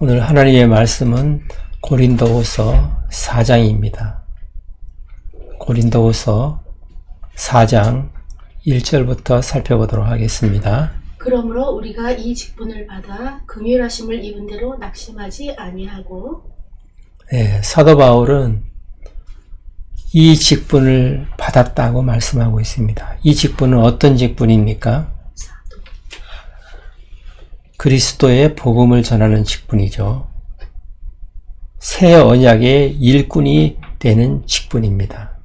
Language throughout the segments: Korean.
오늘 하나님의 말씀은 고린도후서 4장입니다. 고린도후서 4장 1절부터 살펴보도록 하겠습니다. 그러므로 우리가 이 직분을 받아 긍휼하심을 입은 대로 낙심하지 아니하고 사도 바울은 이 직분을 받았다고 말씀하고 있습니다. 이 직분은 어떤 직분입니까? 그리스도의 복음을 전하는 직분이죠. 새 언약의 일꾼이 되는 직분입니다.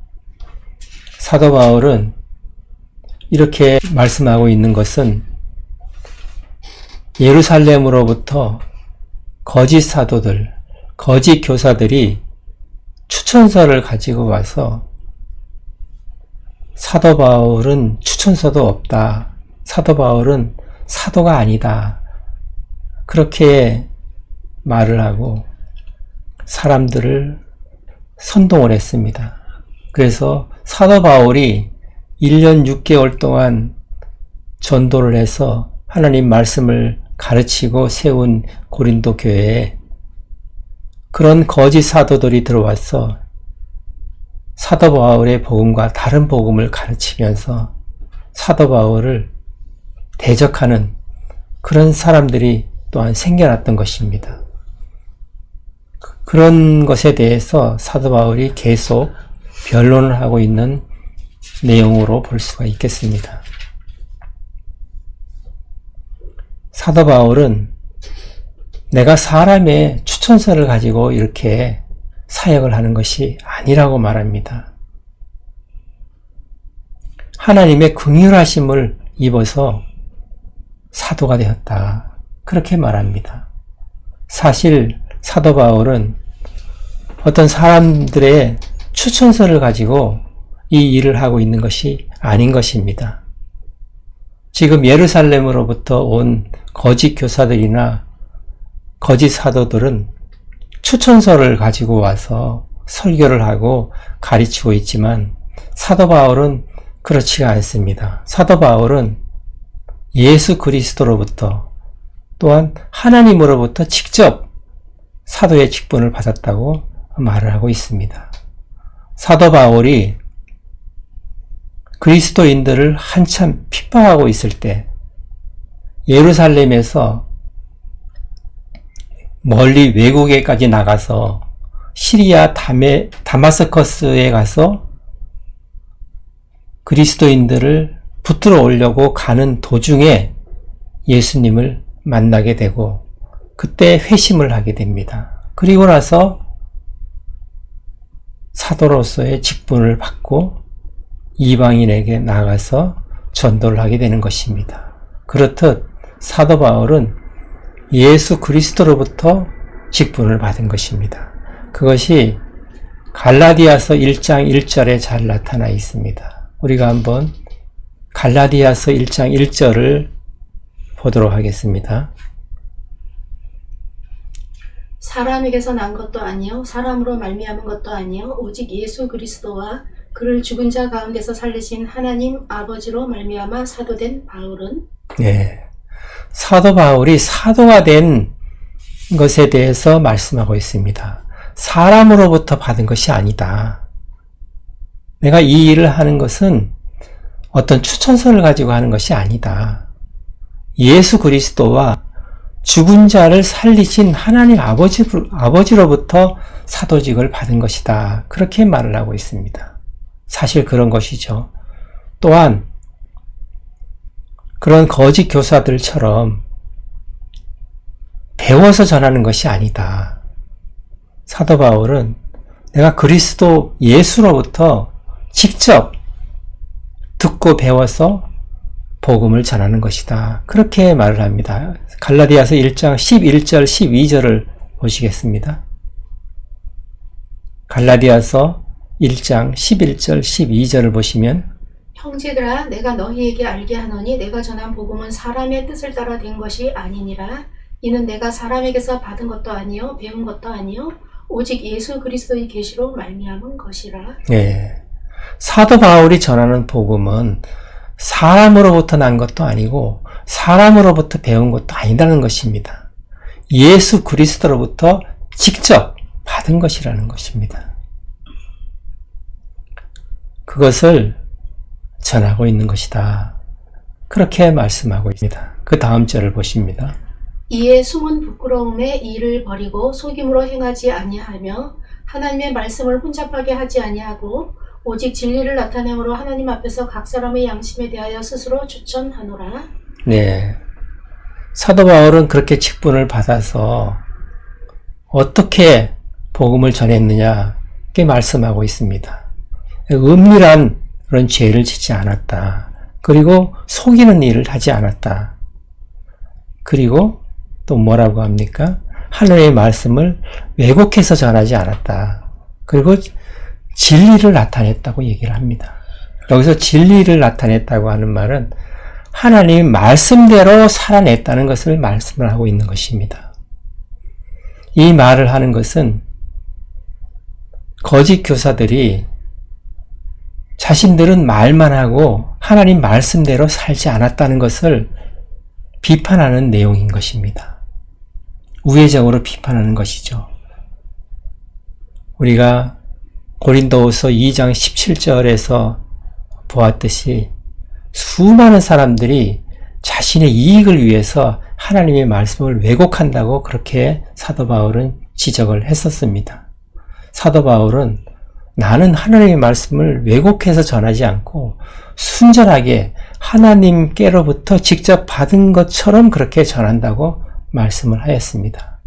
사도 바울은 이렇게 말씀하고 있는 것은 예루살렘으로부터 거짓 사도들, 거짓 교사들이 추천서를 가지고 와서 사도 바울은 추천서도 없다. 사도 바울은 사도가 아니다. 그렇게 말을 하고 사람들을 선동을 했습니다. 그래서 사도 바울이 1년 6개월 동안 전도를 해서 하나님 말씀을 가르치고 세운 고린도 교회에 그런 거짓 사도들이 들어와서 사도 바울의 복음과 다른 복음을 가르치면서 사도 바울을 대적하는 그런 사람들이 또한 생겨났던 것입니다. 그런 것에 대해서 사도 바울이 계속 변론을 하고 있는 내용으로 볼 수가 있겠습니다. 사도 바울은 내가 사람의 추천서를 가지고 이렇게 사역을 하는 것이 아니라고 말합니다. 하나님의 긍휼하심을 입어서 사도가 되었다. 그렇게 말합니다. 사실 사도 바울은 어떤 사람들의 추천서를 가지고 이 일을 하고 있는 것이 아닌 것입니다. 지금 예루살렘으로부터 온 거짓 교사들이나 거짓 사도들은 추천서를 가지고 와서 설교를 하고 가르치고 있지만 사도 바울은 그렇지가 않습니다. 사도 바울은 예수 그리스도로부터 또한 하나님으로부터 직접 사도의 직분을 받았다고 말을 하고 있습니다. 사도 바울이 그리스도인들을 한참 핍박하고 있을 때 예루살렘에서 멀리 외국에까지 나가서 시리아 다마스커스에 가서 그리스도인들을 붙들어 오려고 가는 도중에 예수님을 만나게 되고 그때 회심을 하게 됩니다. 그리고 나서 사도로서의 직분을 받고 이방인에게 나가서 전도를 하게 되는 것입니다. 그렇듯 사도 바울은 예수 그리스도로부터 직분을 받은 것입니다. 그것이 갈라디아서 1장 1절에 잘 나타나 있습니다. 우리가 한번 갈라디아서 1장 1절을 보도록 하겠습니다. 사람에게서 난 것도 아니요 사람으로 말미암은 것도 아니요 오직 예수 그리스도와 그를 죽은 자 가운데서 살리신 하나님 아버지로 말미암아 사도된 바울은 사도 바울이 사도가 된 것에 대해서 말씀하고 있습니다. 사람으로부터 받은 것이 아니다. 내가 이 일을 하는 것은 어떤 추천서를 가지고 하는 것이 아니다. 예수 그리스도와 죽은 자를 살리신 하나님 아버지로부터 사도직을 받은 것이다. 그렇게 말을 하고 있습니다. 사실 그런 것이죠. 또한 그런 거짓 교사들처럼 배워서 전하는 것이 아니다. 사도 바울은 내가 그리스도 예수로부터 직접 듣고 배워서 복음을 전하는 것이다. 그렇게 말을 합니다. 갈라디아서 1장 11절 12절을 보시겠습니다. 갈라디아서 1장 11절 12절을 보시면 형제들아 내가 너희에게 알게 하노니 내가 전한 복음은 사람의 뜻을 따라 된 것이 아니니라. 이는 내가 사람에게서 받은 것도 아니요 배운 것도 아니요 오직 예수 그리스도의 계시로 말미암은 것이라. 사도 바울이 전하는 복음은 사람으로부터 난 것도 아니고 사람으로부터 배운 것도 아니라는 것입니다. 예수 그리스도로부터 직접 받은 것이라는 것입니다. 그것을 전하고 있는 것이다. 그렇게 말씀하고 있습니다. 그 다음 절을 보십니다. 이에 숨은 부끄러움에 이를 버리고 속임으로 행하지 아니하며 하나님의 말씀을 혼잡하게 하지 아니하고 오직 진리를 나타내므로 하나님 앞에서 각 사람의 양심에 대하여 스스로 추천하노라. 네. 사도 바울은 그렇게 직분을 받아서 어떻게 복음을 전했느냐 이렇게 말씀하고 있습니다. 은밀한 그런 죄를 짓지 않았다. 그리고 속이는 일을 하지 않았다. 그리고 또 뭐라고 합니까? 하늘의 말씀을 왜곡해서 전하지 않았다. 그리고 진리를 나타냈다고 얘기를 합니다. 여기서 진리를 나타냈다고 하는 말은 하나님 말씀대로 살아냈다는 것을 말씀을 하고 있는 것입니다. 이 말을 하는 것은 거짓 교사들이 자신들은 말만 하고 하나님 말씀대로 살지 않았다는 것을 비판하는 내용인 것입니다. 우회적으로 비판하는 것이죠. 우리가 고린도후서 2장 17절에서 보았듯이 수많은 사람들이 자신의 이익을 위해서 하나님의 말씀을 왜곡한다고 그렇게 사도 바울은 지적을 했었습니다. 사도 바울은 나는 하나님의 말씀을 왜곡해서 전하지 않고 순전하게 하나님께로부터 직접 받은 것처럼 그렇게 전한다고 말씀을 하였습니다.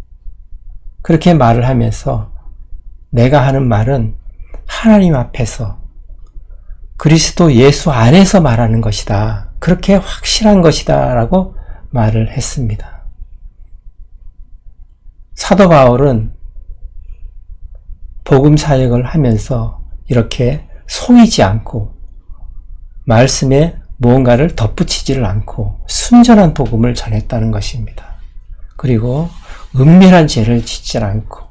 그렇게 말을 하면서 내가 하는 말은 하나님 앞에서 그리스도 예수 안에서 말하는 것이다. 그렇게 확실한 것이다 라고 말을 했습니다. 사도 바울은 복음 사역을 하면서 이렇게 속이지 않고 말씀에 무언가를 덧붙이지를 않고 순전한 복음을 전했다는 것입니다. 그리고 은밀한 죄를 짓지 않고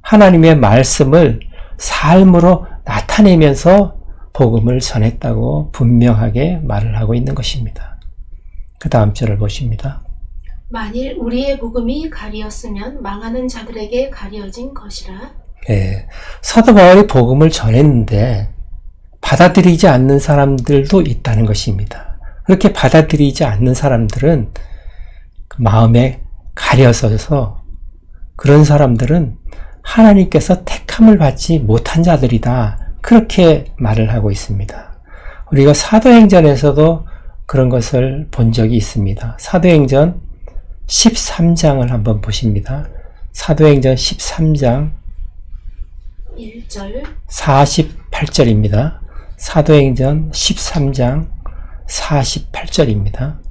하나님의 말씀을 삶으로 나타내면서 복음을 전했다고 분명하게 말을 하고 있는 것입니다. 그 다음 절을 보십니다. 만일 우리의 복음이 가리었으면 망하는 자들에게 가려진 것이라. 네, 사도 바울이 복음을 전했는데 받아들이지 않는 사람들도 있다는 것입니다. 그렇게 받아들이지 않는 사람들은 마음에 가려서서 그런 사람들은 하나님께서 택함을 받지 못한 자들이다. 그렇게 말을 하고 있습니다. 우리가 사도행전에서도 그런 것을 본 적이 있습니다. 사도행전 13장을 한번 보십니다. 사도행전 13장 1절 48절입니다. 사도행전 13장 48절입니다.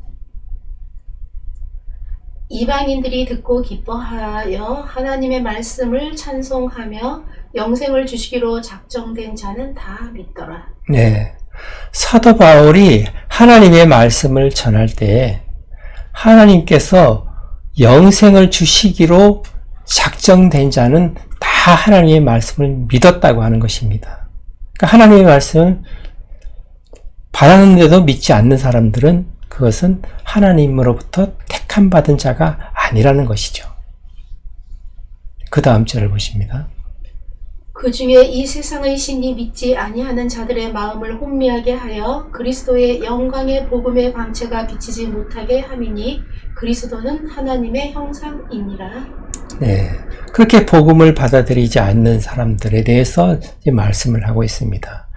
이방인들이 듣고 기뻐하여 하나님의 말씀을 찬송하며 영생을 주시기로 작정된 자는 다 믿더라. 네. 사도 바울이 하나님의 말씀을 전할 때 하나님께서 영생을 주시기로 작정된 자는 다 하나님의 말씀을 믿었다고 하는 것입니다. 그러니까 하나님의 말씀을 받았는데도 믿지 않는 사람들은 그것은 하나님으로부터 택함 받은 자가 아니라는 것이죠. 그 다음 절을 보십니다. 그 중에 이 세상의 신이 믿지 아니하는 자들의 마음을 혼미하게 하여 그리스도의 영광의 복음의 광채가 비치지 못하게 함이니 그리스도는 하나님의 형상이니라. 네, 그렇게 복음을 받아들이지 않는 사람들에 대해서 말씀을 하고 있습니다.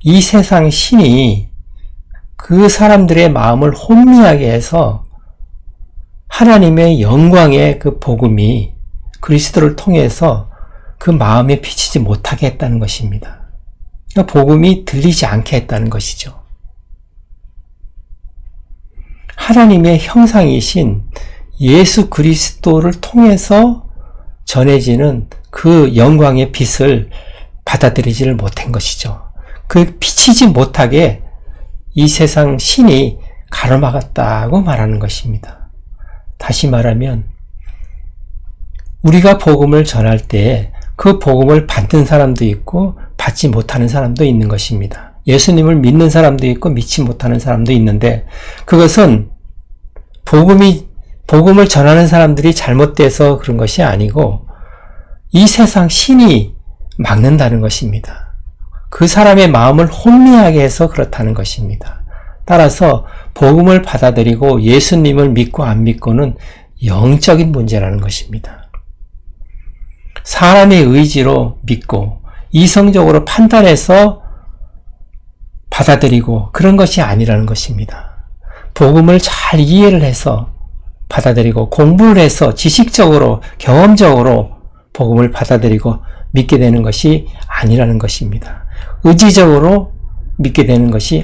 이 세상 신이 그 사람들의 마음을 혼미하게 해서 하나님의 영광의 그 복음이 그리스도를 통해서 그 마음에 비치지 못하게 했다는 것입니다. 그러니까 복음이 들리지 않게 했다는 것이죠. 하나님의 형상이신 예수 그리스도를 통해서 전해지는 그 영광의 빛을 받아들이지를 못한 것이죠. 그 비치지 못하게 이 세상 신이 가로막았다고 말하는 것입니다. 다시 말하면 우리가 복음을 전할 때 그 복음을 받는 사람도 있고 받지 못하는 사람도 있는 것입니다. 예수님을 믿는 사람도 있고 믿지 못하는 사람도 있는데 그것은 복음을 전하는 사람들이 잘못돼서 그런 것이 아니고 이 세상 신이 막는다는 것입니다. 그 사람의 마음을 혼미하게 해서 그렇다는 것입니다. 따라서 복음을 받아들이고 예수님을 믿고 안 믿고는 영적인 문제라는 것입니다. 사람의 의지로 믿고 이성적으로 판단해서 받아들이고 그런 것이 아니라는 것입니다. 복음을 잘 이해를 해서 받아들이고 공부를 해서 지식적으로 경험적으로 복음을 받아들이고 믿게 되는 것이 아니라는 것입니다. 의지적으로 믿게 되는 것이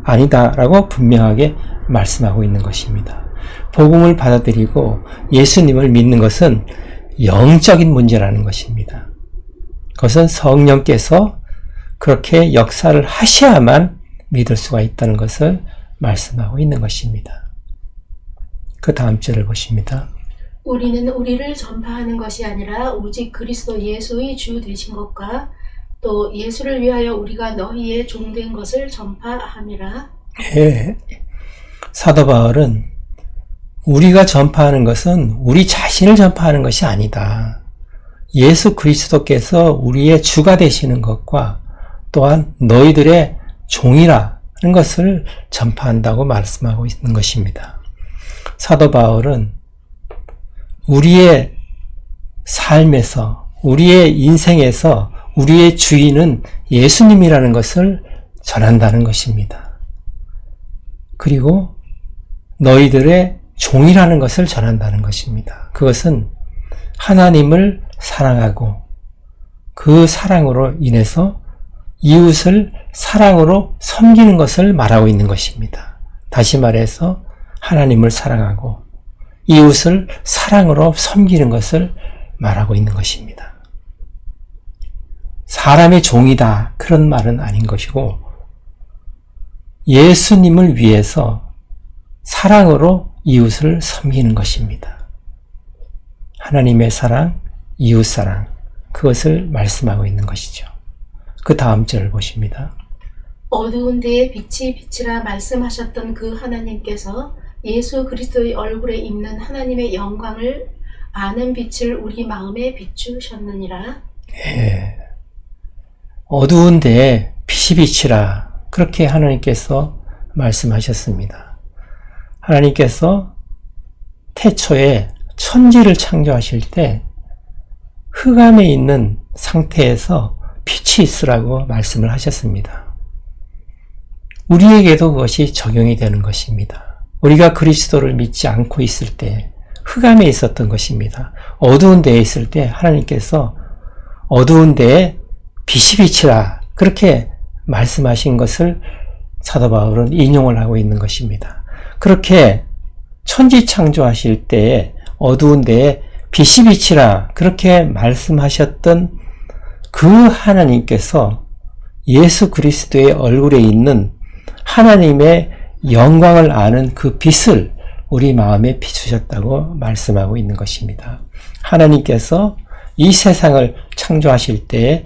아니다라고 분명하게 말씀하고 있는 것입니다. 복음을 받아들이고 예수님을 믿는 것은 영적인 문제라는 것입니다. 그것은 성령께서 그렇게 역사를 하셔야만 믿을 수가 있다는 것을 말씀하고 있는 것입니다. 그 다음 절을 보십니다. 우리는 우리를 전파하는 것이 아니라 오직 그리스도 예수의 주 되신 것과 또 예수를 위하여 우리가 너희의 종된 것을 전파함이라. 예. 사도 바울은 우리가 전파하는 것은 우리 자신을 전파하는 것이 아니다. 예수 그리스도께서 우리의 주가 되시는 것과 또한 너희들의 종이라는 것을 전파한다고 말씀하고 있는 것입니다. 사도 바울은 우리의 삶에서, 우리의 인생에서 우리의 주인은 예수님이라는 것을 전한다는 것입니다. 그리고 너희들의 종이라는 것을 전한다는 것입니다. 그것은 하나님을 사랑하고 그 사랑으로 인해서 이웃을 사랑으로 섬기는 것을 말하고 있는 것입니다. 다시 말해서 하나님을 사랑하고 이웃을 사랑으로 섬기는 것을 말하고 있는 것입니다. 사람의 종이다 그런 말은 아닌 것이고 예수님을 위해서 사랑으로 이웃을 섬기는 것입니다. 하나님의 사랑, 이웃 사랑 그것을 말씀하고 있는 것이죠. 그 다음 절을 보십니다. 어두운 데에 빛이 비치라 말씀하셨던 그 하나님께서 예수 그리스도의 얼굴에 있는 하나님의 영광을 아는 빛을 우리 마음에 비추셨느니라. 예. 어두운 데에 빛이 비치라 그렇게 하나님께서 말씀하셨습니다. 하나님께서 태초에 천지를 창조하실 때 흑암에 있는 상태에서 빛이 있으라고 말씀을 하셨습니다. 우리에게도 그것이 적용이 되는 것입니다. 우리가 그리스도를 믿지 않고 있을 때 흑암에 있었던 것입니다. 어두운 데에 있을 때 하나님께서 어두운 데에 빛이 비치라 그렇게 말씀하신 것을 사도 바울은 인용을 하고 있는 것입니다. 그렇게 천지 창조하실 때에 어두운 데에 빛이 비치라 그렇게 말씀하셨던 그 하나님께서 예수 그리스도의 얼굴에 있는 하나님의 영광을 아는 그 빛을 우리 마음에 비추셨다고 말씀하고 있는 것입니다. 하나님께서 이 세상을 창조하실 때에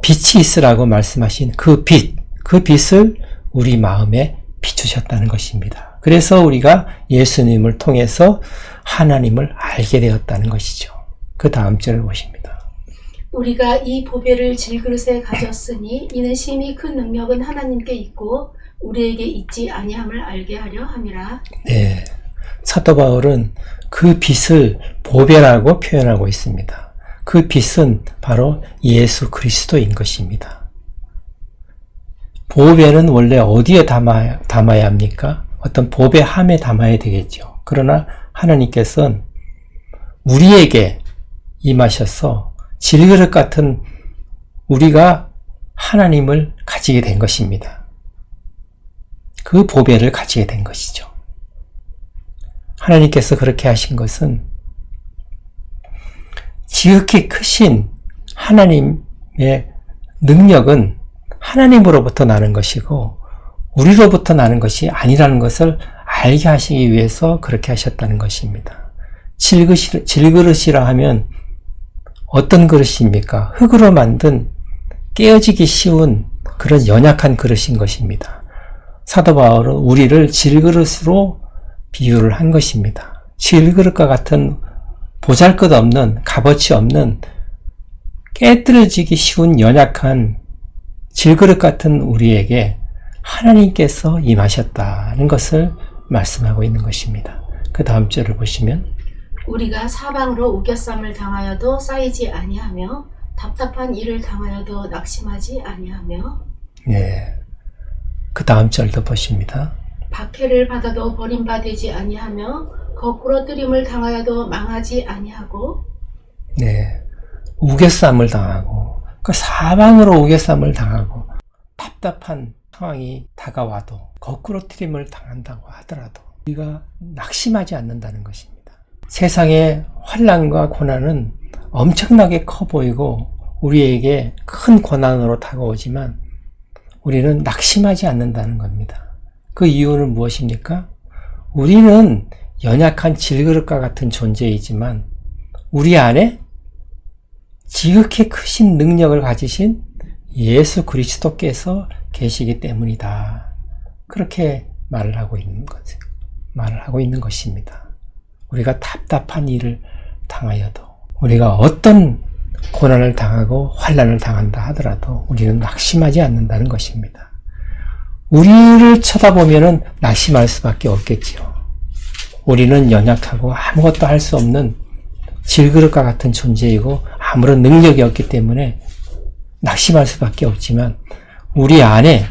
빛이 있으라고 말씀하신 그 빛을 우리 마음에 비추셨다는 것입니다. 그래서 우리가 예수님을 통해서 하나님을 알게 되었다는 것이죠. 그 다음 절을 보십니다. 우리가 이 보배를 질그릇에 가졌으니 이는 심히 큰 능력은 하나님께 있고 우리에게 있지 아니함을 알게 하려 함이라. 네, 사도 바울은 그 빛을 보배라고 표현하고 있습니다. 그 빛은 바로 예수 그리스도인 것입니다. 보배는 원래 어디에 담아야 합니까? 어떤 보배함에 담아야 되겠죠. 그러나 하나님께서는 우리에게 임하셔서 질그릇 같은 우리가 하나님을 가지게 된 것입니다. 그 보배를 가지게 된 것이죠. 하나님께서 그렇게 하신 것은 지극히 크신 하나님의 능력은 하나님으로부터 나는 것이고 우리로부터 나는 것이 아니라는 것을 알게 하시기 위해서 그렇게 하셨다는 것입니다. 질그릇이라 하면 어떤 그릇입니까? 흙으로 만든 깨어지기 쉬운 그런 연약한 그릇인 것입니다. 사도 바울은 우리를 질그릇으로 비유를 한 것입니다. 질그릇과 같은 보잘것없는, 값어치 없는, 깨뜨려지기 쉬운 연약한 질그릇 같은 우리에게 하나님께서 임하셨다는 것을 말씀하고 있는 것입니다. 그 다음 절을 보시면 우리가 사방으로 우겨쌈을 당하여도 쌓이지 아니하며 답답한 일을 당하여도 낙심하지 아니하며 네, 그 다음 절도 보십니다. 박해를 받아도 버림받지 아니하며 거꾸로 뜨림을 당하여도 망하지 아니하고 네, 우겨쌈을 당하고 그 사방으로 우겨쌈을 당하고 답답한 상황이 다가와도 거꾸로 트림을 당한다고 하더라도 우리가 낙심하지 않는다는 것입니다. 세상의 환난과 고난은 엄청나게 커 보이고 우리에게 큰 고난으로 다가오지만 우리는 낙심하지 않는다는 겁니다. 그 이유는 무엇입니까? 우리는 연약한 질그릇과 같은 존재이지만 우리 안에 지극히 크신 능력을 가지신 예수 그리스도께서 계시기 때문이다. 그렇게 말을 하고 있는 것입니다. 우리가 답답한 일을 당하여도 우리가 어떤 고난을 당하고 환난을 당한다 하더라도 우리는 낙심하지 않는다는 것입니다. 우리를 쳐다보면은 낙심할 수밖에 없겠지요. 우리는 연약하고 아무것도 할 수 없는 질그릇과 같은 존재이고 아무런 능력이 없기 때문에 낙심할 수밖에 없지만 우리 안에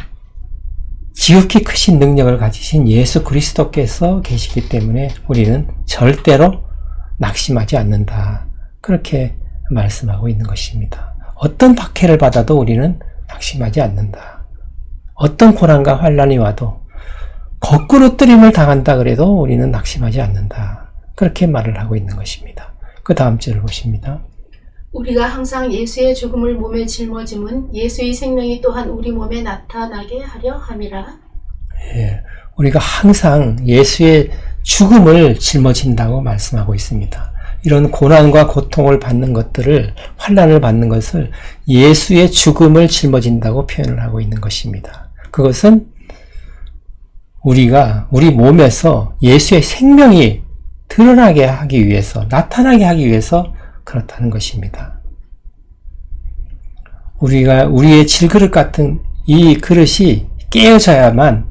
지극히 크신 능력을 가지신 예수 그리스도께서 계시기 때문에 우리는 절대로 낙심하지 않는다. 그렇게 말씀하고 있는 것입니다. 어떤 박해를 받아도 우리는 낙심하지 않는다. 어떤 고난과 환난이 와도 거꾸로 뜨림을 당한다 그래도 우리는 낙심하지 않는다. 그렇게 말을 하고 있는 것입니다. 그 다음 절을 보십니다. 우리가 항상 예수의 죽음을 몸에 짊어짐은 예수의 생명이 또한 우리 몸에 나타나게 하려 함이라. 예, 우리가 항상 예수의 죽음을 짊어진다고 말씀하고 있습니다. 이런 고난과 고통을 받는 것들을, 환난을 받는 것을 예수의 죽음을 짊어진다고 표현을 하고 있는 것입니다. 그것은 우리가 우리 몸에서 예수의 생명이 드러나게 하기 위해서, 나타나게 하기 위해서 그렇다는 것입니다. 우리의 질그릇 같은 이 그릇이 깨어져야만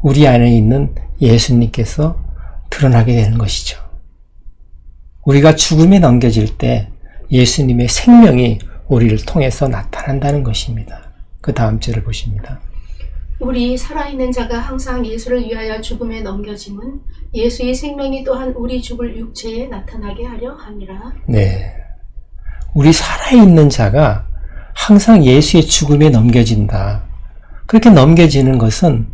우리 안에 있는 예수님께서 드러나게 되는 것이죠. 우리가 죽음에 넘겨질 때 예수님의 생명이 우리를 통해서 나타난다는 것입니다. 그 다음 절을 보십니다. 우리 살아있는 자가 항상 예수를 위하여 죽음에 넘겨짐은 예수의 생명이 또한 우리 죽을 육체에 나타나게 하려 함이라. 네, 우리 살아있는 자가 항상 예수의 죽음에 넘겨진다. 그렇게 넘겨지는 것은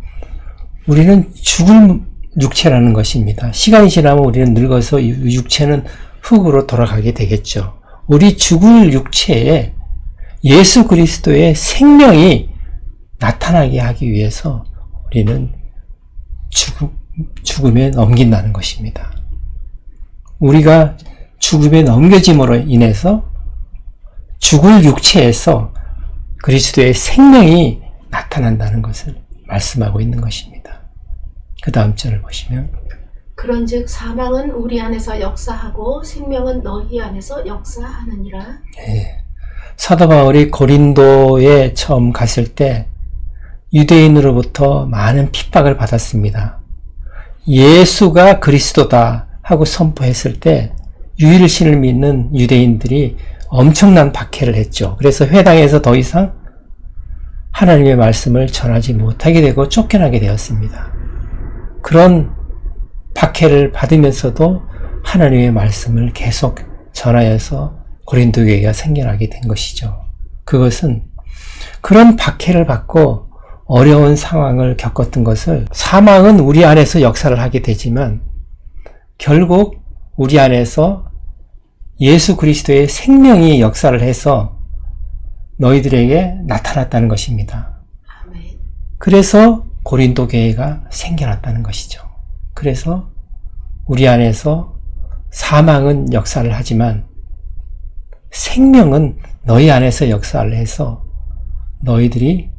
우리는 죽을 육체라는 것입니다. 시간이 지나면 우리는 늙어서 육체는 흙으로 돌아가게 되겠죠. 우리 죽을 육체에 예수 그리스도의 생명이 나타나게 하기 위해서 우리는 죽음에 넘긴다는 것입니다. 우리가 죽음에 넘겨짐으로 인해서 죽을 육체에서 그리스도의 생명이 나타난다는 것을 말씀하고 있는 것입니다. 그 다음 절을 보시면 그런즉 사망은 우리 안에서 역사하고 생명은 너희 안에서 역사하느니라. 네. 사도 바울이 고린도에 처음 갔을 때 유대인으로부터 많은 핍박을 받았습니다. 예수가 그리스도다 하고 선포했을 때 유일신을 믿는 유대인들이 엄청난 박해를 했죠. 그래서 회당에서 더 이상 하나님의 말씀을 전하지 못하게 되고 쫓겨나게 되었습니다. 그런 박해를 받으면서도 하나님의 말씀을 계속 전하여서 고린도 교회가 생겨나게 된 것이죠. 그것은 그런 박해를 받고 어려운 상황을 겪었던 것을 사망은 우리 안에서 역사를 하게 되지만 결국 우리 안에서 예수 그리스도의 생명이 역사를 해서 너희들에게 나타났다는 것입니다. 아멘. 그래서 고린도 교회가 생겨났다는 것이죠. 그래서 우리 안에서 사망은 역사를 하지만 생명은 너희 안에서 역사를 해서 너희들이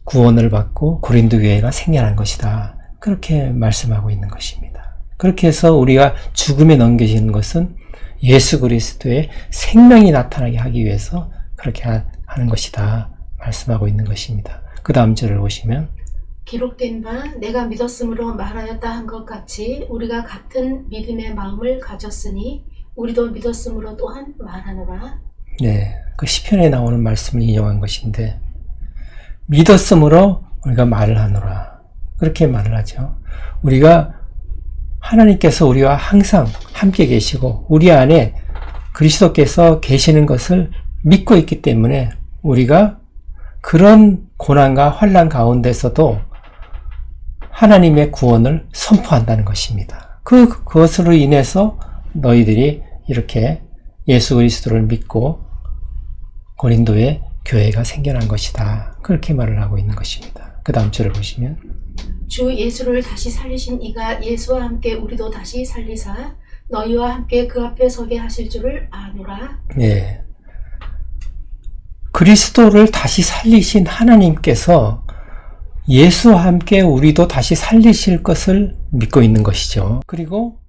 구원을 받고 고린도 교회가 생겨난 것이다. 그렇게 말씀하고 있는 것입니다. 그렇게 해서 우리가 죽음에 넘겨지는 것은 예수 그리스도의 생명이 나타나게 하기 위해서 그렇게 하는 것이다 말씀하고 있는 것입니다. 그 다음 절을 보시면 기록된 바 내가 믿었으므로 말하였다 한 것 같이 우리가 같은 믿음의 마음을 가졌으니 우리도 믿었으므로 또한 말하노라. 네, 그 시편에 나오는 말씀을 인용한 것인데 믿었으므로 우리가 말을 하노라 그렇게 말을 하죠. 우리가 하나님께서 우리와 항상 함께 계시고 우리 안에 그리스도께서 계시는 것을 믿고 있기 때문에 우리가 그런 고난과 환난 가운데서도 하나님의 구원을 선포한다는 것입니다. 그것으로 인해서 너희들이 이렇게 예수 그리스도를 믿고 고린도에 교회가 생겨난 것이다. 그렇게 말을 하고 있는 것입니다. 그 다음 절을 보시면 주 예수를 다시 살리신 이가 예수와 함께 우리도 다시 살리사 너희와 함께 그 앞에 서게 하실 줄을 아노라. 예. 그리스도를 다시 살리신 하나님께서 예수와 함께 우리도 다시 살리실 것을 믿고 있는 것이죠. 그리고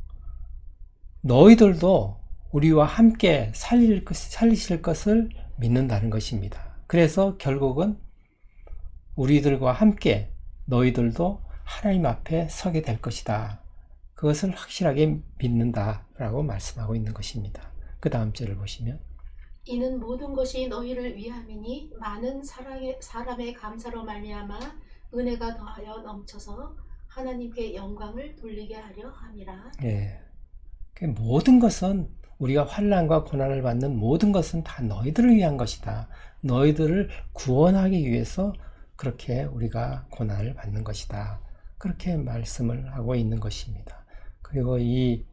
너희들도 우리와 함께 살리실 것을 믿는다는 것입니다. 그래서 결국은 우리들과 함께 너희들도 하나님 앞에 서게 될 것이다. 그것을 확실하게 믿는다라고 말씀하고 있는 것입니다. 그 다음 절을 보시면 이는 모든 것이 너희를 위함이니 많은 사람의 감사로 말미암아 은혜가 더하여 넘쳐서 하나님께 영광을 돌리게 하려 함이라. 예. 모든 것은 우리가 환난과 고난을 받는 모든 것은 다 너희들을 위한 것이다. 너희들을 구원하기 위해서 그렇게 우리가 고난을 받는 것이다. 그렇게 말씀을 하고 있는 것입니다. 그리고 이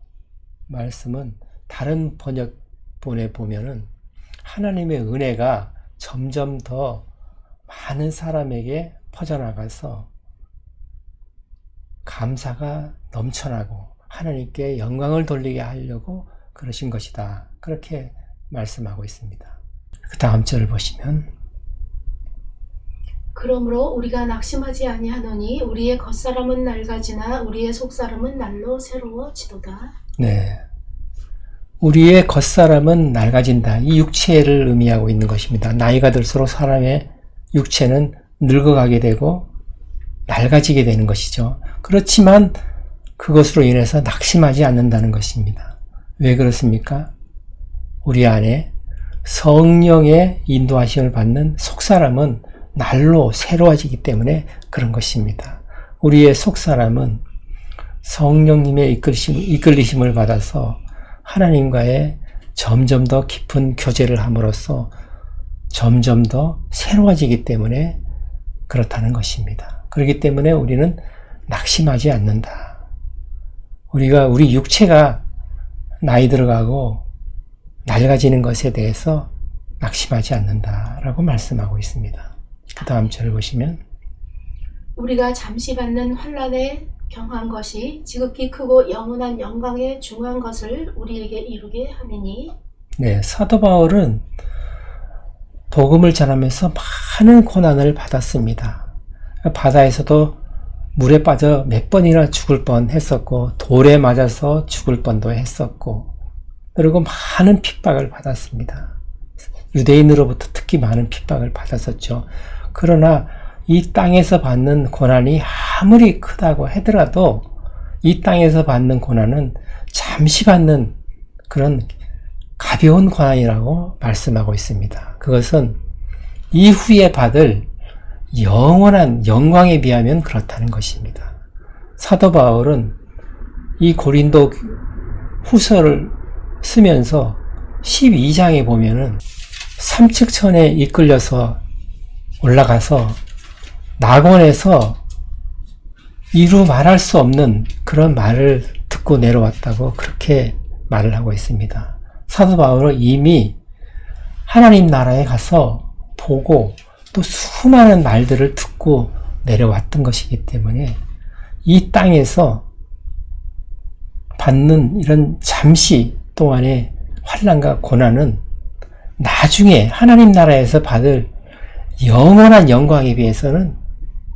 말씀은 다른 번역본에 보면은 하나님의 은혜가 점점 더 많은 사람에게 퍼져나가서 감사가 넘쳐나고 하나님께 영광을 돌리게 하려고 그러신 것이다. 그렇게 말씀하고 있습니다. 그 다음 절을 보시면 그러므로 우리가 낙심하지 아니하노니 우리의 겉사람은 낡아지나 우리의 속사람은 날로 새로워지도다. 네, 우리의 겉사람은 낡아진다. 이 육체를 의미하고 있는 것입니다. 나이가 들수록 사람의 육체는 늙어가게 되고 낡아지게 되는 것이죠. 그렇지만 그것으로 인해서 낙심하지 않는다는 것입니다. 왜 그렇습니까? 우리 안에 성령의 인도하심을 받는 속사람은 날로 새로워지기 때문에 그런 것입니다. 우리의 속사람은 성령님의 이끌리심을 받아서 하나님과의 점점 더 깊은 교제를 함으로써 점점 더 새로워지기 때문에 그렇다는 것입니다. 그렇기 때문에 우리는 낙심하지 않는다. 우리 육체가 나이 들어가고 낡아지는 것에 대해서 낙심하지 않는다라고 말씀하고 있습니다. 그 다음 절을 보시면 우리가 잠시 받는 환난에 경한 것이 지극히 크고 영원한 영광에 중한 것을 우리에게 이루게 함이니. 네, 사도 바울은 복음을 전하면서 많은 고난을 받았습니다. 바다에서도 물에 빠져 몇 번이나 죽을 뻔했었고 돌에 맞아서 죽을 뻔도 했었고 그리고 많은 핍박을 받았습니다. 유대인으로부터 특히 많은 핍박을 받았었죠. 그러나 이 땅에서 받는 고난이 아무리 크다고 하더라도 이 땅에서 받는 고난은 잠시 받는 그런 가벼운 고난이라고 말씀하고 있습니다. 그것은 이후에 받을 영원한 영광에 비하면 그렇다는 것입니다. 사도 바울은 이 고린도 후서를 쓰면서 12장에 보면은 삼측천에 이끌려서 올라가서 낙원에서 이루 말할 수 없는 그런 말을 듣고 내려왔다고 그렇게 말을 하고 있습니다. 사도 바울은 이미 하나님 나라에 가서 보고 또 수많은 말들을 듣고 내려왔던 것이기 때문에 이 땅에서 받는 이런 잠시 동안의 환난과 고난은 나중에 하나님 나라에서 받을 영원한 영광에 비해서는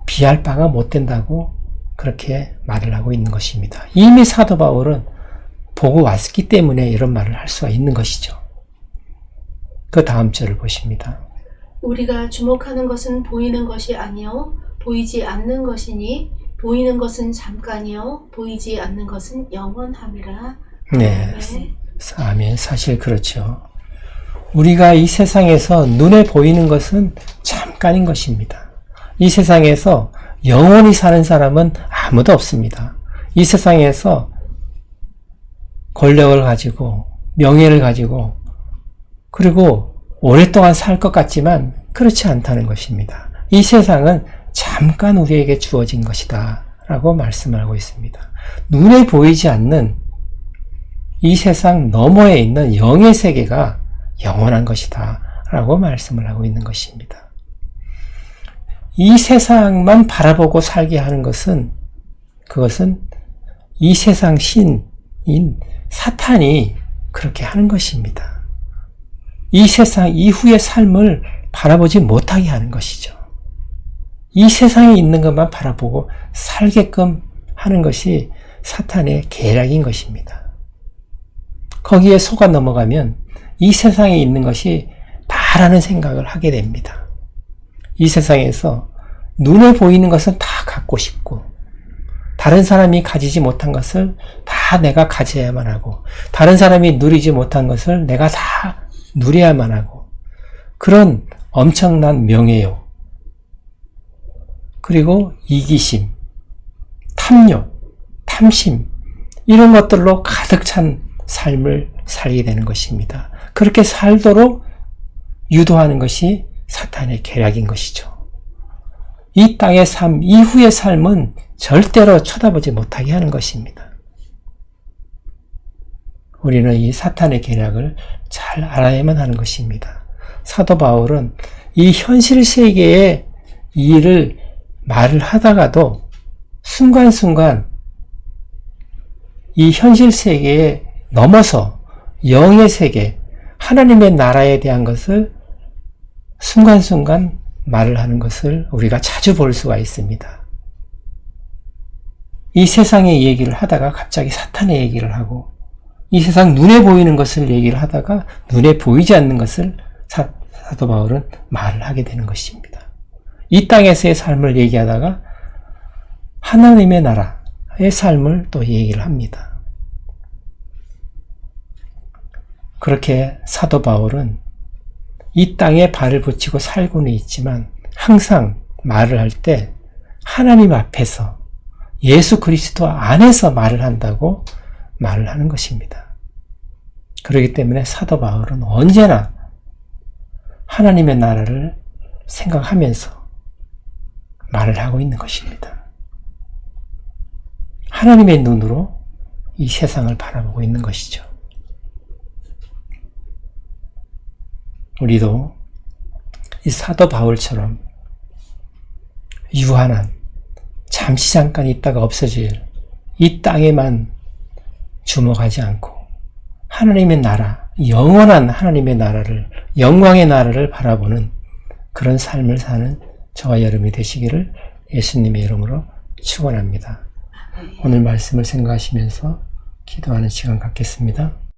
비할 바가 못 된다고 그렇게 말을 하고 있는 것입니다. 이미 사도 바울은 보고 왔기 때문에 이런 말을 할 수가 있는 것이죠. 그 다음 절을 보십니다. 우리가 주목하는 것은 보이는 것이 아니요 보이지 않는 것이니 보이는 것은 잠깐이요 보이지 않는 것은 영원함이라. 네, 아멘. 아멘. 사실 그렇죠. 우리가 이 세상에서 눈에 보이는 것은 잠깐인 것입니다. 이 세상에서 영원히 사는 사람은 아무도 없습니다. 이 세상에서 권력을 가지고 명예를 가지고 그리고 오랫동안 살 것 같지만 그렇지 않다는 것입니다. 이 세상은 잠깐 우리에게 주어진 것이다 라고 말씀을 하고 있습니다. 눈에 보이지 않는 이 세상 너머에 있는 영의 세계가 영원한 것이다 라고 말씀을 하고 있는 것입니다. 이 세상만 바라보고 살게 하는 것은 그것은 이 세상 신인 사탄이 그렇게 하는 것입니다. 이 세상 이후의 삶을 바라보지 못하게 하는 것이죠. 이 세상에 있는 것만 바라보고 살게끔 하는 것이 사탄의 계략인 것입니다. 거기에 속아 넘어가면 이 세상에 있는 것이 다라는 생각을 하게 됩니다. 이 세상에서 눈에 보이는 것은 다 갖고 싶고 다른 사람이 가지지 못한 것을 다 내가 가져야만 하고 다른 사람이 누리지 못한 것을 내가 다 누려야만 하고 그런 엄청난 명예욕 그리고 이기심, 탐욕, 탐심 이런 것들로 가득 찬 삶을 살게 되는 것입니다. 그렇게 살도록 유도하는 것이 사탄의 계략인 것이죠. 이 땅의 삶 이후의 삶은 절대로 쳐다보지 못하게 하는 것입니다. 우리는 이 사탄의 계략을 잘 알아야만 하는 것입니다. 사도 바울은 이 현실 세계의 일을 말을 하다가도 순간순간 이 현실 세계에 넘어서 영의 세계, 하나님의 나라에 대한 것을 순간순간 말을 하는 것을 우리가 자주 볼 수가 있습니다. 이 세상의 얘기를 하다가 갑자기 사탄의 얘기를 하고 이 세상 눈에 보이는 것을 얘기를 하다가 눈에 보이지 않는 것을 사도 바울은 말을 하게 되는 것입니다. 이 땅에서의 삶을 얘기하다가 하나님의 나라의 삶을 또 얘기를 합니다. 그렇게 사도 바울은 이 땅에 발을 붙이고 살고는 있지만 항상 말을 할 때 하나님 앞에서 예수 그리스도 안에서 말을 한다고 말을 하는 것입니다. 그렇기 때문에 사도 바울은 언제나 하나님의 나라를 생각하면서 말을 하고 있는 것입니다. 하나님의 눈으로 이 세상을 바라보고 있는 것이죠. 우리도 이 사도 바울처럼 유한한 잠시 잠깐 있다가 없어질 이 땅에만 주목하지 않고 하나님의 나라, 영원한 하나님의 나라를, 영광의 나라를 바라보는 그런 삶을 사는 저와 여러분이 되시기를 예수님의 이름으로 축원합니다. 오늘 말씀을 생각하시면서 기도하는 시간 갖겠습니다.